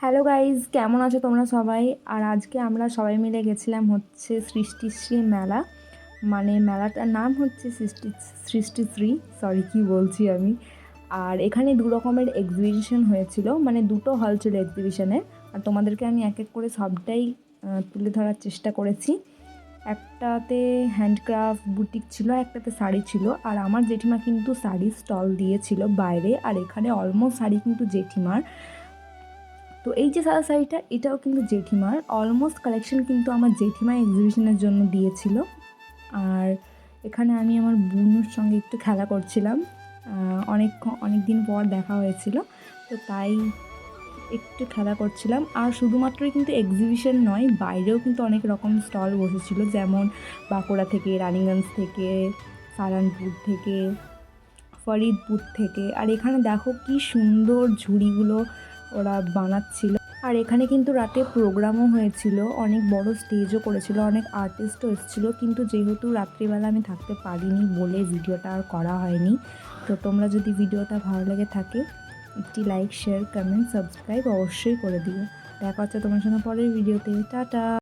Hello guys, কেমন আছো তোমরা সবাই? আর আজকে আমরা সবাই মিলে গেছিলাম হচ্ছে সৃষ্টিশ্রী মেলা। মানে মেলাটার নাম হচ্ছে সৃষ্টিশ্রী, সরি কী বলছি আমি। আর এখানে দু রকমের এক্সিবিশন হয়েছিল, মানে দুটো হল ছিল এক্সিবিশনের। আর তোমাদেরকে আমি এক এক করে সবটাই তুলে ধরার চেষ্টা করেছি। একটাতে হ্যান্ডক্রাফট বুটিক ছিল, একটাতে শাড়ি ছিল। আর আমার জেঠিমা কিন্তু শাড়ির স্টল দিয়েছিল বাইরে, আর এখানে অলমোস্ট শাড়ি কিন্তু জেঠিমার। তো এই যে সাদা শাড়িটা, এটাও কিন্তু জেঠিমার। অলমোস্ট কালেকশন কিন্তু আমার জেঠিমা এক্সিবিশনের জন্য দিয়েছিল। আর এখানে আমি আমার বোনের সঙ্গে একটু খেলা করছিলাম। অনেক দিন পর দেখা হয়েছিল, তো তাই একটু খেলা করছিলাম। আর শুধুমাত্রই কিন্তু এক্সিবিশন নয়, বাইরেও কিন্তু অনেক রকম স্টল বসেছিল, যেমন বাঁকুড়া থেকে, রানীগঞ্জ থেকে, সারানপুর থেকে, ফরিদপুর থেকে। আর এখানে দেখো কি সুন্দর ঝুড়িগুলো ওরা বানাচ্ছিল। আর এখানে কিন্তু রাতে প্রোগ্রামও হয়েছিল, অনেক বড় স্টেজও করেছিল, অনেক আর্টিস্টও এসেছিলো। কিন্তু যেহেতু রাত্রিবেলা আমি থাকতে পারিনি বলে ভিডিওটা আর করা হয়নি। তো তোমরা যদি ভিডিওটা ভালো লেগে থাকে, একটি লাইক, শেয়ার, কমেন্ট, সাবস্ক্রাইব অবশ্যই করে দিও। দেখা হচ্ছে তোমার সঙ্গে পরের ভিডিওতে। টাটা।